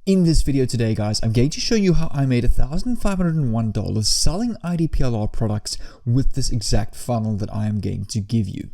In this video today, guys, I'm going to show you how I made $1,501 selling IDPLR products with this exact funnel that I am going to give you.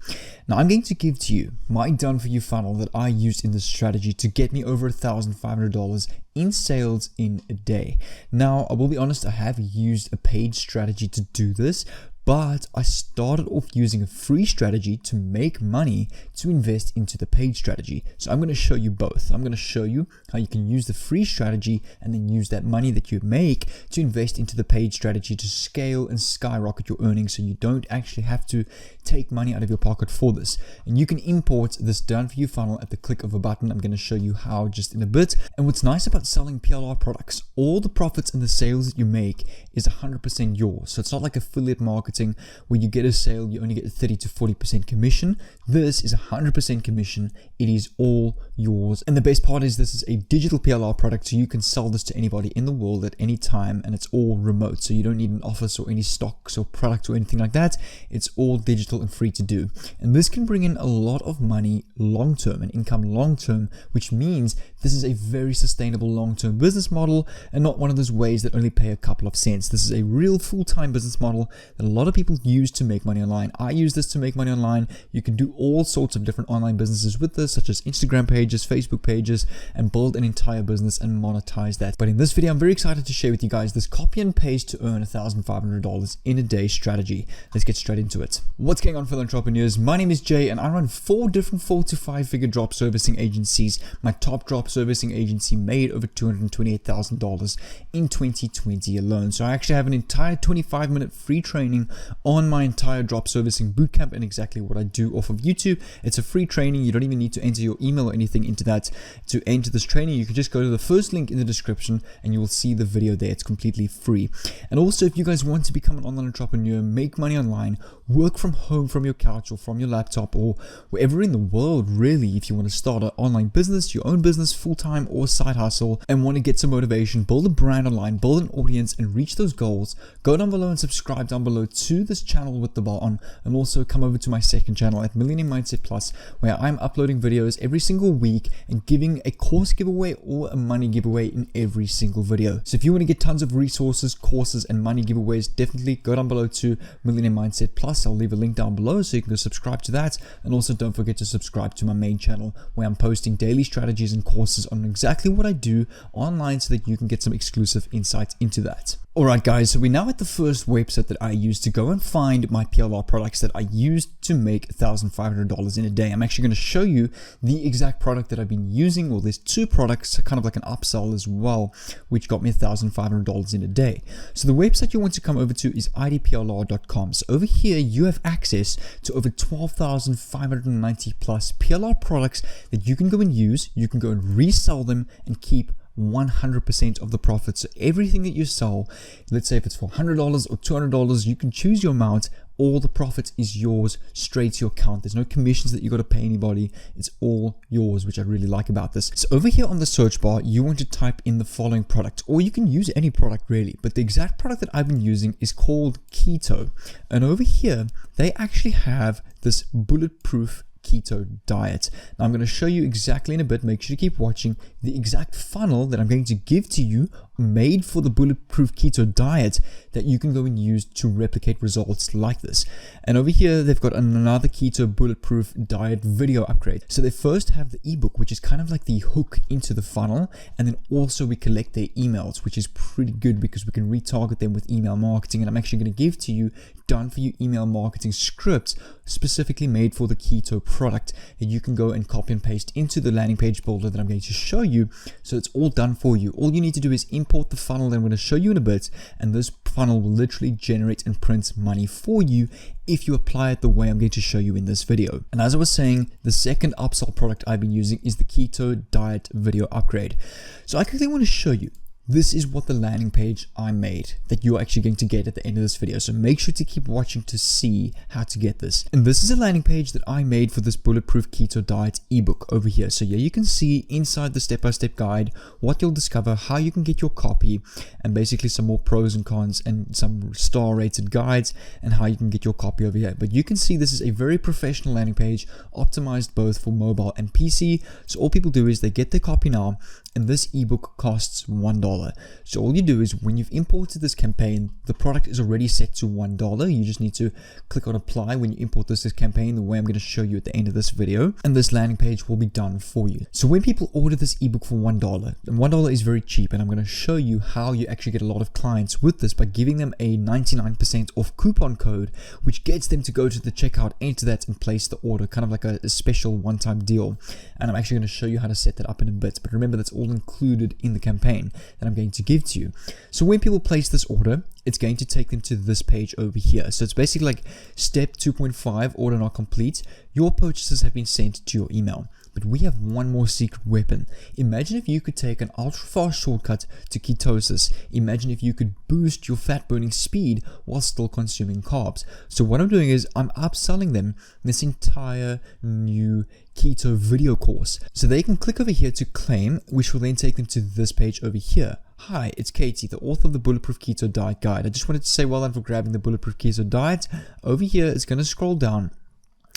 Now, I'm going to give to you my done-for-you funnel that I used in this strategy to get me over $1,500 in sales in a day. Now, I will be honest, I have used a paid strategy to do this, but I started off using a free strategy to make money to invest into the paid strategy. So I'm going to show you both. I'm going to show you how you can use the free strategy and then use that money that you make to invest into the paid strategy to scale and skyrocket your earnings so you don't actually have to take money out of your pocket for this. And you can import this done for you funnel at the click of a button. I'm going to show you how just in a bit. And what's nice about selling PLR products, all the profits and the sales that you make is 100% yours. So it's not like affiliate marketing where you get a sale, you only get 30 to 40% commission. This is 100% commission. It is all yours. And the best part is this is a digital PLR product, so you can sell this to anybody in the world at any time, and it's all remote. So you don't need an office or any stocks or products or anything like that. It's all digital and free to do. And this can bring in a lot of money long-term and income long-term, which means this is a very sustainable long-term business model and not one of those ways that only pay a couple of cents. This is a real full-time business model that a lot of people use to make money online. I use this to make money online. You can do all sorts of different online businesses with this, such as Instagram pages, Facebook pages, and build an entire business and monetize that. But in this video, I'm very excited to share with you guys this copy and paste to earn $1,500 in a day strategy. Let's get straight into it. What's going on, fellow entrepreneurs? My name is Jay, and I run 4 different 4 to 5 figure drop servicing agencies. My top drop servicing agency made over $228,000 in 2020 alone. So I actually have an entire 25-minute free training on my entire drop servicing bootcamp and exactly what I do off of YouTube. It's a free training. You don't even need to enter your email or anything into that to enter this training. You can just go to the first link in the description and you will see the video there. It's completely free. And also, if you guys want to become an online entrepreneur, make money online, work from home, from your couch or from your laptop or wherever in the world, really, if you want to start an online business, your own business, full-time or side hustle, and want to get some motivation, build a brand online, build an audience and reach those goals, go down below and subscribe down below to this channel with the bar on, and also come over to my second channel at Millionaire Mindset Plus, where I'm uploading videos every single week and giving a course giveaway or a money giveaway in every single video. So if you want to get tons of resources, courses and money giveaways, definitely go down below to Millionaire Mindset Plus. I'll leave a link down below so you can go subscribe to that, and also don't forget to subscribe to my main channel where I'm posting daily strategies and courses on exactly what I do online so that you can get some exclusive insights into that. Alright guys, so we're now at the first website that I used to go and find my PLR products that I used to make $1,500 in a day. I'm actually going to show you the exact product that I've been using. Well, there's 2 products, kind of like an upsell as well, which got me $1,500 in a day. So the website you want to come over to is idplr.com. So over here, you have access to over 12,590 plus PLR products that you can go and use. You can go and resell them and keep 100% of the profits. So everything that you sell, let's say if it's for $100 or $200, you can choose your amount. All the profit is yours straight to your account. There's no commissions that you got to pay anybody. It's all yours, which I really like about this. So over here on the search bar, you want to type in the following product, or you can use any product really, but the exact product that I've been using is called Keto. And over here, they actually have this bulletproof keto diet. Now I'm going to show you exactly in a bit. Make sure to keep watching the exact funnel that I'm going to give to you made for the bulletproof keto diet that you can go and use to replicate results like this. And over here they've got another keto bulletproof diet video upgrade. So they first have the ebook, which is kind of like the hook into the funnel, and then also we collect their emails, which is pretty good because we can retarget them with email marketing. And I'm actually going to give to you done for you email marketing scripts specifically made for the keto product that you can go and copy and paste into the landing page builder that I'm going to show you. So it's all done for you. All you need to do is import the funnel that I'm going to show you in a bit, and this funnel will literally generate and print money for you if you apply it the way I'm going to show you in this video. And as I was saying, the second upsell product I've been using is the keto diet video upgrade. So I quickly want to show you this is what the landing page I made that you're actually going to get at the end of this video. So make sure to keep watching to see how to get this. And this is a landing page that I made for this Bulletproof Keto Diet ebook over here. So yeah, you can see inside the step-by-step guide what you'll discover, how you can get your copy, and basically some more pros and cons and some star rated guides and how you can get your copy over here. But you can see this is a very professional landing page, optimized both for mobile and PC. So all people do is they get their copy now, and this ebook costs $1. So all you do is when you've imported this campaign, the product is already set to $1. You just need to click on apply when you import this campaign, the way I'm going to show you at the end of this video, and this landing page will be done for you. So when people order this ebook for $1, and $1 is very cheap, and I'm going to show you how you actually get a lot of clients with this by giving them a 99% off coupon code, which gets them to go to the checkout, enter that, and place the order, kind of like a special one-time deal. And I'm actually going to show you how to set that up in a bit, but remember that's all included in the campaign that I'm going to give to you. So when people place this order, it's going to take them to this page over here. So it's basically like step 2.5, order not complete. Your purchases have been sent to your email. But we have one more secret weapon. Imagine if you could take an ultra fast shortcut to ketosis. Imagine if you could boost your fat burning speed while still consuming carbs. So what I'm doing is I'm upselling them this entire new keto video course. So they can click over here to claim, which will then take them to this page over here. Hi, it's Katie, the author of the Bulletproof Keto Diet Guide. I just wanted to say well done for grabbing the Bulletproof Keto Diet. Over here, it's going to scroll down.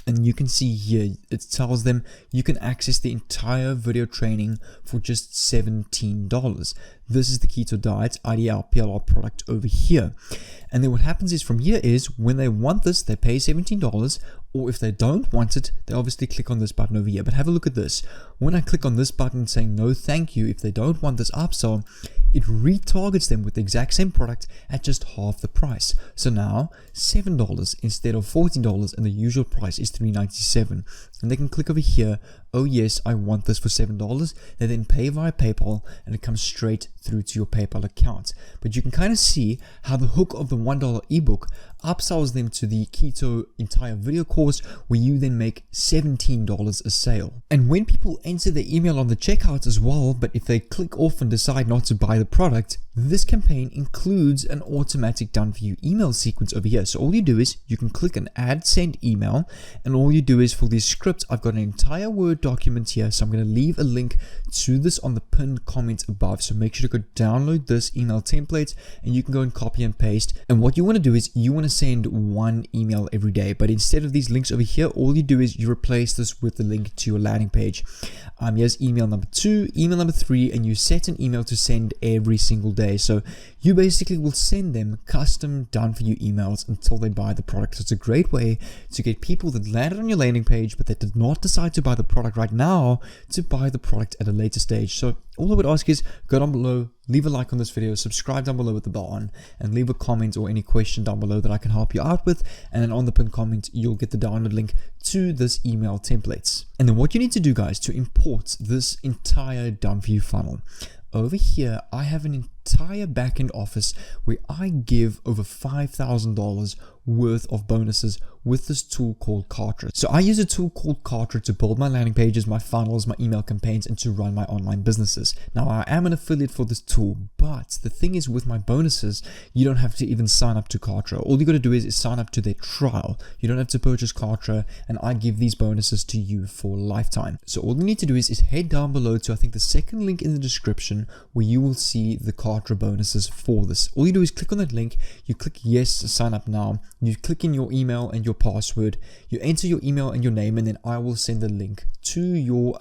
And you can see here, it tells them you can access the entire video training for just $17. This is the Keto Diet IDL PLR product over here. And then what happens is from here is when they want this, they pay $17. Or if they don't want it, they obviously click on this button over here. But have a look at this. When I click on this button saying no thank you, if they don't want this upsell, it retargets them with the exact same product at just half the price. So now $7 instead of $14, and the usual price is $3.97. And they can click over here, oh yes, I want this for $7. They then pay via PayPal, and it comes straight through to your PayPal account. But you can kind of see how the hook of the $1 ebook upsells them to the keto entire video course, where you then make $17 a sale. And when people enter their email on the checkout as well, but if they click off and decide not to buy the product, this campaign includes an automatic done for you email sequence over here. So all you do is you can click an add send email, and all you do is for this script, I've got an entire Word document here. So I'm going to leave a link to this on the pinned comment above. So make sure to go download this email template, and you can go and copy and paste. And what you want to do is you want to send one email every day, but instead of these links over here, all you do is you replace this with the link to your landing page. Here's email number 2, email number 3, and you set an email to send every single day. So you basically will send them custom done for you emails until they buy the product. So it's a great way to get people that landed on your landing page but that did not decide to buy the product right now to buy the product at a later stage. So all I would ask is go down below, leave a like on this video, subscribe down below with the bell on, and leave a comment or any question down below that I can help you out with. And then on the pinned comment, you'll get the download link to this email templates. And then what you need to do, guys, to import this entire done for you funnel. Over here, I have an entire backend office where I give over $5,000 worth of bonuses with this tool called Kartra. So I use a tool called Kartra to build my landing pages, my funnels, my email campaigns, and to run my online businesses. Now, I am an affiliate for this tool, but the thing is with my bonuses, you don't have to even sign up to Kartra. All you got to do is sign up to their trial. You don't have to purchase Kartra, and I give these bonuses to you for a lifetime. So all you need to do is head down below to, I think, the second link in the description, where you will see the Kartra bonuses for this. All you do is click on that link, you click yes, sign up now, you click in your email and your password, you enter your email and your name, and then I will send a link to your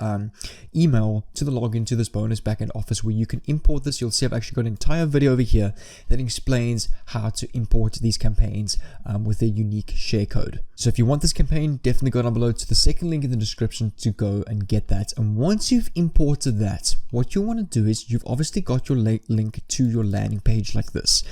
email to the login to this bonus backend office where you can import this. You'll see I've actually got an entire video over here that explains how to import these campaigns with their unique share code. So if you want this campaign, definitely go down below to the second link in the description to go and get that. And once you've imported that, what you want to do is you've obviously got your link to your landing page like this.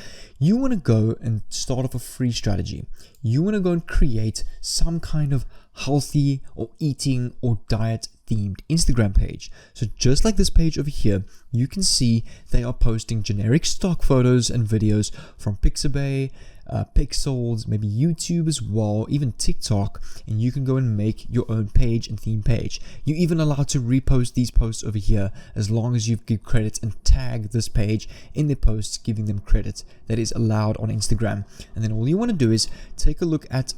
You want to go and start off a free strategy. You want to go and create some kind of healthy or eating or diet themed Instagram page. So just like this page over here, you can see they are posting generic stock photos and videos from Pixabay, Pixels, maybe YouTube as well, even TikTok, and you can go and make your own page and theme page. You're even allowed to repost these posts over here as long as you give credit and tag this page in the posts, giving them credit. That is allowed on Instagram. And then all you want to do is take a look at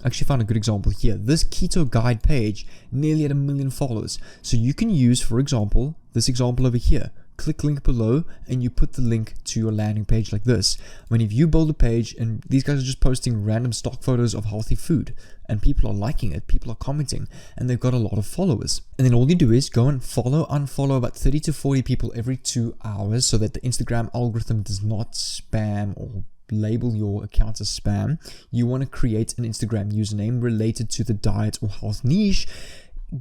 I actually found a good example here. This keto guide page nearly at 1 million followers. So you can use, for example, this example over here. Click link below and you put the link to your landing page like this. I mean, if you build a page and these guys are just posting random stock photos of healthy food and people are liking it, people are commenting, and they've got a lot of followers. And then all you do is go and follow, unfollow about 30 to 40 people every 2 hours so that the Instagram algorithm does not spam or label your account as spam. You want to create an Instagram username related to the diet or health niche.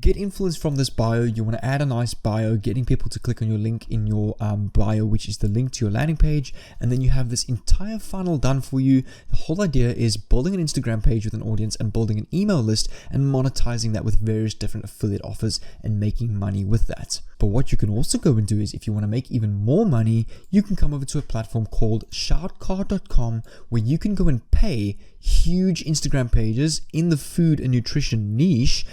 Get influence from this bio. You want to add a nice bio, getting people to click on your link in your bio, which is the link to your landing page, and then you have this entire funnel done for you. The whole idea is building an Instagram page with an audience and building an email list and monetizing that with various different affiliate offers and making money with that. But what you can also go and do is, if you want to make even more money, you can come over to a platform called shoutcard.com where you can go and pay huge Instagram pages in the food and nutrition niche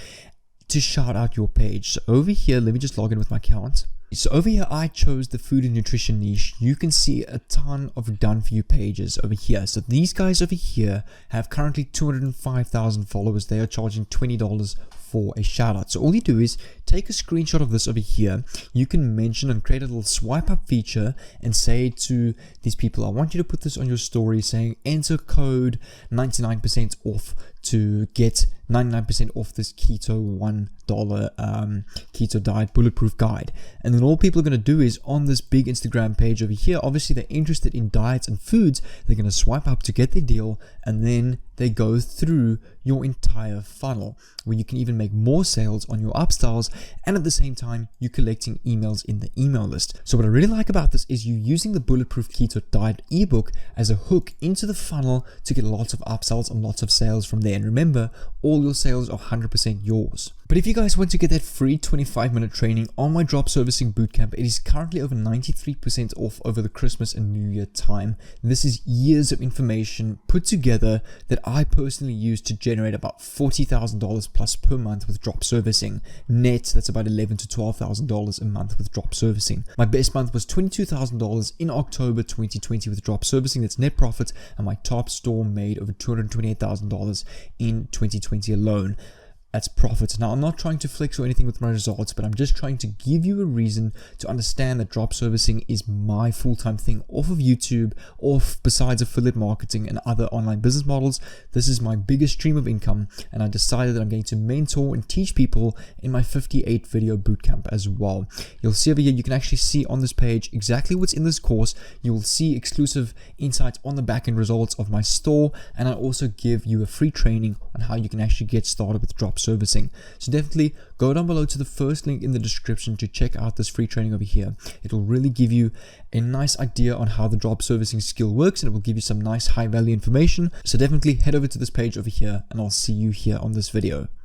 to shout out your page. So over here, let me just log in with my account. So over here, I chose the food and nutrition niche. You can see a ton of done for you pages over here. So these guys over here have currently 205,000 followers. They are charging $20 for a shout out. So all you do is take a screenshot of this over here. You can mention and create a little swipe up feature and say to these people, I want you to put this on your story saying enter code 99% off to get 99% off this keto $1 keto diet bulletproof guide. And then all people are going to do is on this big Instagram page over here, obviously they're interested in diets and foods, they're going to swipe up to get their deal, and then they go through your entire funnel where you can even make more sales on your upsells, and at the same time you're collecting emails in the email list. So what I really like about this is you using the bulletproof keto diet ebook as a hook into the funnel to get lots of upsells and lots of sales from there. And remember, all your sales are 100% yours. But if you guys want to get that free 25-minute training on my drop servicing bootcamp, it is currently over 93% off over the Christmas and New Year time. This is years of information put together that I personally use to generate about $40,000 plus per month with drop servicing. Net, that's about $11,000 to $12,000 a month with drop servicing. My best month was $22,000 in October 2020 with drop servicing. That's net profit, and my top store made over $228,000 in 2020 alone. That's profit. Now, I'm not trying to flex or anything with my results, but I'm just trying to give you a reason to understand that drop servicing is my full-time thing off of YouTube, besides affiliate marketing and other online business models. This is my biggest stream of income, and I decided that I'm going to mentor and teach people in my 58 video bootcamp as well. You'll see over here, you can actually see on this page exactly what's in this course. You will see exclusive insights on the back-end results of my store, and I also give you a free training on how you can actually get started with drop servicing. So definitely go down below to the first link in the description to check out this free training over here. It will really give you a nice idea on how the drop servicing skill works, and it will give you some nice high value information. So definitely head over to this page over here, and I'll see you here on this video.